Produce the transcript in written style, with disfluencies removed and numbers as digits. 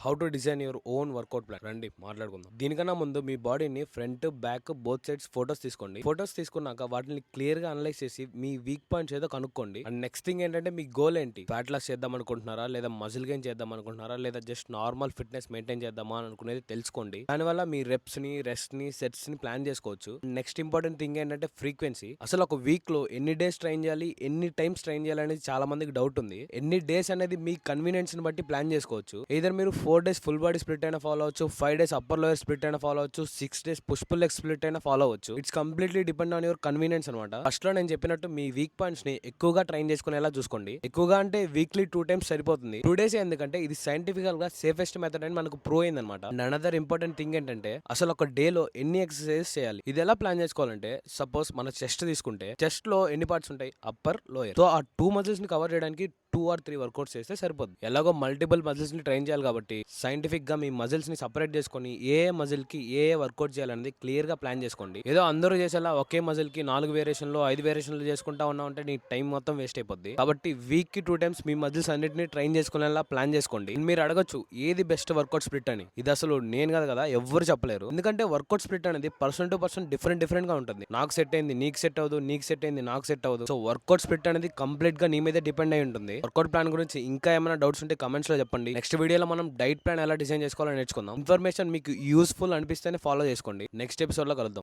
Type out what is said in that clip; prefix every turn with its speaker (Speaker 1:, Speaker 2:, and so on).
Speaker 1: How to design your own work out plan రండి మాట్లాడుకుందాం. దీనికన్నా ముందు మీ బాడీని front back both sides photos తీసుకోండి. ఫోటోస్ తీసుకున్నాక వాటిని క్లియర్ గా అనలైజ్ చేసి మీ వీక్ పాయింట్స్ ఏదో కనుక్కోండి. అండ్ నెక్స్ట్ థింగ్ ఏంటంటే మీ గోల్ ఏంటి? ఫ్యాట్ లాస్ చేద్దాం అనుకుంటున్నారా, లేదా మజిల్ గెయిన్ చేద్దాం అనుకుంటున్నారా, లేదా జస్ట్ నార్మల్ ఫిట్నెస్ మెయింటైన్ చేద్దామా అని అనుకునేది తెలుసుకోండి. దానివల్ల మీ రెప్స్ ని, రెస్ట్ ని, సెట్స్ ని ప్లాన్ చేసుకోవచ్చు. నెక్స్ట్ ఇంపార్టెంట్ థింగ్ ఏంటంటే ఫ్రీక్వెన్సీ. అసలు ఒక వీక్ లో ఎన్ని డేస్ ట్రైన్ చేయాలి, ఎన్ని టైమ్స్ ట్రైన్ చేయాలి అనేది చాలా మందికి డౌట్ ఉంది. ఎన్ని డేస్ అనేది మీ కన్వీనియన్స్ ని బట్టి ప్లాన్ చేసుకోవచ్చు. ఏదైనా మీరు 4 days ఫుల్ బాడీ స్ప్లిట్ అయినా ఫాలో అవచ్చు, 5 days అప్పర్ లోయర్ స్ప్లిట్ అయినా ఫాలో అవచ్చు, 6 days push pull leg split అయినా ఫాలో అవచ్చు. It's completely depend on your convenience అనమాట. ఫస్ట్ లో నేను చెప్పినట్టు మీ వీక్ పాయింట్స్ ని ఎక్కువగా ట్రైన్ చేసుకునేలా చూసుకోండి. ఎక్కువగా అంటే వీక్లీ 2 times సరిపోతుంది. 2 days ఎందుకంటే ఇది సైంటిఫికల్ గా సేఫెస్ట్ మెథడ్ అని మనకు ప్రూవ్ అయింది అనమాట. అండ్ అనదర్ ఇంపార్టెంట్ థింగ్ ఏంటంటే అసలు ఒక డే లో ఎన్ని ఎక్సర్సైజెస్ చేయాలి. ఇది ఎలా ప్లాన్ చేసుకోవాలంటే సపోజ్ మన చెస్ట్ తీసుకుంటే చెస్ట్ లో ఎన్ని పార్ట్స్ ఉంటాయి? Upper, lower. సో ఆ 2 మజిల్స్ ని కవర్ చేయడానికి 2 or 3 వర్కౌట్స్ చేస్తే సరిపోద్ది. ఎలాగో మల్టిపుల్ మజిల్స్ ని ట్రైన్ చేయాలి కాబట్టి సైంటిఫిక్ గా మీ మజిల్స్ ని సపరేట్ చేసుకొని ఏ మజిల్ కి ఏ వర్కౌట్ చేయాలనేది క్లియర్ గా ప్లాన్ చేసుకోండి. ఏదో అందరూ చేసేలా ఒకే మజిల్ కి 4 వేరియేషన్లు 5 వేరియేషన్లు చేసుకుంటా ఉన్నామంటే నీ టైం మొత్తం వేస్ట్ అయిపోద్ది. కాబట్టి వీక్ కి 2 times మీ మజిల్స్ అన్నిటిని ట్రైన్ చేసుకునేలా ప్లాన్ చేసుకోండి. మీరు అడగొచ్చు ఏది బెస్ట్ వర్కౌట్ స్ప్లిట్ అని. ఇది అసలు నేను కాదు కదా, ఎవ్వరు చెప్పలేరు. ఎందుకంటే వర్కౌట్ స్ప్లిట్ అనేది పర్సన్ టు పర్సన్ డిఫరెంట్ గా ఉంటుంది. నాకు సెట్ అయింది నీకు సెట్ అవ్వదు, నీకు సెట్ అయింది నాకు సెట్ అవ్వదు. సో వర్కౌట్ స్ప్లిట్ అనేది కంప్లీట్ గా నీ మీదే డిపెండ్ అయి ఉంటుంది. వర్కౌట్ ప్లాన్ గురించి ఇంకా ఏమైనా డౌట్స్ ఉంటే కమెంట్స్ లో చెప్పండి. నెక్స్ట్ వీడియోలో మనం డైట్ ప్లాన్ ఎలా డిజైన్ చేసుకోవాలో నేర్చుకుందాం. ఇన్ఫర్మేషన్ మీకు యూస్ఫుల్ అనిపిస్తేనే ఫాలో చేసుకోండి. నెక్స్ట్ ఎపిసోడ్ లో కలుద్దాం.